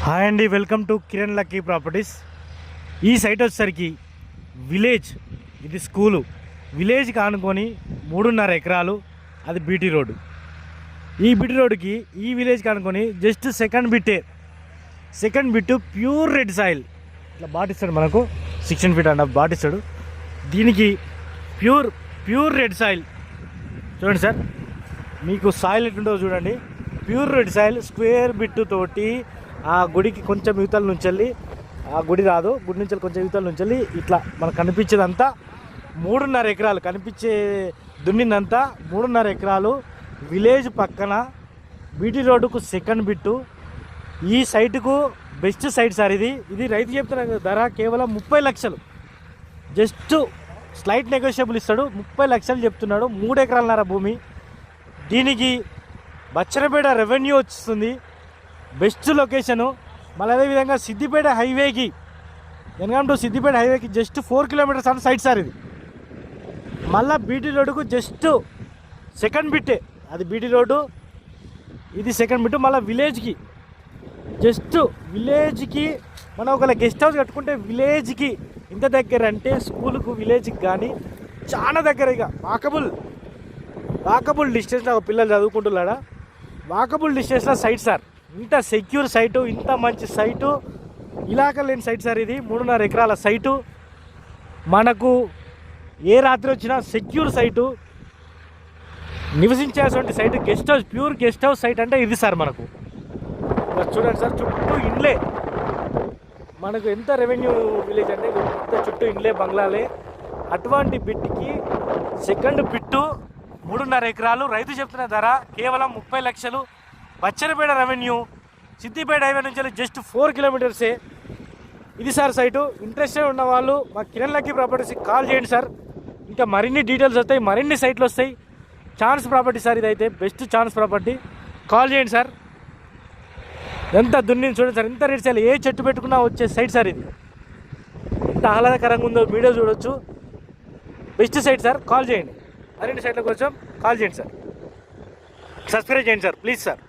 Hi అండి, welcome to Kiran lucky properties. ఈ site వచ్చేసరికి విలేజ్, ఇది స్కూలు. విలేజ్కి ఆనుకొని 3.5 ఎకరాలు, అది బీటీ రోడ్డు. ఈ బీటీ రోడ్డుకి ఈ విలేజ్కి ఆనుకొని just second bit pure red soil ఇట్లా బాటిస్తాడు మనకు. 16 ఫీట్ అండ్ బాటిస్తాడు. దీనికి ప్యూర్ రెడ్ సాయిల్ చూడండి సార్, మీకు సాయిల్ ఎట్లుంటుందో చూడండి. Pure red soil square bit తోటి ఆ గుడికి కొంచెం యువతల నుంచి వెళ్ళి, ఆ గుడి రాదు, గుడి నుంచి కొంచెం యువతల నుంచి వెళ్ళి ఇట్లా మనకు కనిపించేదంతా 3.5 ఎకరాలు, కనిపించే దున్నిందంతా 3.5 ఎకరాలు. విలేజ్ పక్కన బీటీ రోడ్డుకు సెకండ్ బిట్టు. ఈ సైటుకు బెస్ట్ సైట్ సార్ ఇది రైతు చెప్తున్న ధర కేవలం 30 లక్షలు. జస్ట్ స్లైట్ నెగోషియబుల్ ఇస్తాడు. 30 లక్షలు చెప్తున్నాడు. 3 ఎకరాలన్నర భూమి. దీనికి బచ్చరపేట రెవెన్యూ వస్తుంది. Best location. మళ్ళీ అదేవిధంగా సిద్దిపేట హైవేకి, జనగాం టు సిద్దిపేట హైవేకి జస్ట్ 4 కిలోమీటర్స్ అన్న సైట్ సార్ ఇది. మళ్ళీ బీటీ రోడ్డుకు జస్ట్ సెకండ్ బిట్టే, అది బీటీ రోడ్డు, ఇది సెకండ్ బిట్టు. మళ్ళీ విలేజ్కి మనం ఒకవేళ గెస్ట్ హౌస్ కట్టుకుంటే విలేజ్కి ఇంత దగ్గర అంటే స్కూల్కు విలేజ్కి కానీ చాలా దగ్గర. ఇక వాకబుల్ డిస్టెన్స్లో ఒక పిల్లలు చదువుకుంటున్నాడా, వాకబుల్ డిస్టెన్స్లో సైట్ సార్. ఇంత సెక్యూర్ సైటు, ఇంత మంచి సైటు, ఇలాగ లేని సైట్ సార్ ఇది. 3.5 ఎకరాల సైటు, మనకు ఏ రాత్రి వచ్చినా సెక్యూర్ సైటు, నివసించేటువంటి site, guest house, pure guest house site అంటే ఇది సార్. మనకు చూడండి సార్, చుట్టూ ఇండ్లే. మనకు ఎంత రెవెన్యూ విలేజ్ అంటే ఇంత చుట్టూ ఇండ్లే, బంగ్లాలే. అటువంటి బిట్కి సెకండ్ బిట్టు 3.5 ఎకరాలు. రైతు చెప్తున్న ధర కేవలం 30 లక్షలు. బచ్చరపేట రెవెన్యూ, సిద్దిపేట హైవే నుంచి జస్ట్ 4 కిలోమీటర్సే. ఇది సార్ సైటు. ఇంట్రెస్టెడ్ ఉన్న వాళ్ళు మా కిరణ్ లక్కీ ప్రాపర్టీస్కి కాల్ చేయండి సార్. ఇంకా మరిన్ని డీటెయిల్స్ వస్తాయి, మరిన్ని సైట్లు వస్తాయి. ఛాన్స్ ప్రాపర్టీ సార్, ఇదైతే బెస్ట్ ఛాన్స్ ప్రాపర్టీ. కాల్ చేయండి సార్. ఎంత దున్నింది చూడండి సార్, ఎంత రేట్ సార్, ఏ చెట్టు పెట్టుకున్నా వచ్చే సైట్ సార్ ఇది. ఎంత ఆహ్లాదకరంగా ఉందో వీడియో చూడొచ్చు. Best site sir. కాల్ చేయండి. మరిన్ని సైట్ల కోసం కాల్ చేయండి సార్. సబ్స్క్రైబ్ చేయండి సార్, ప్లీజ్ సార్.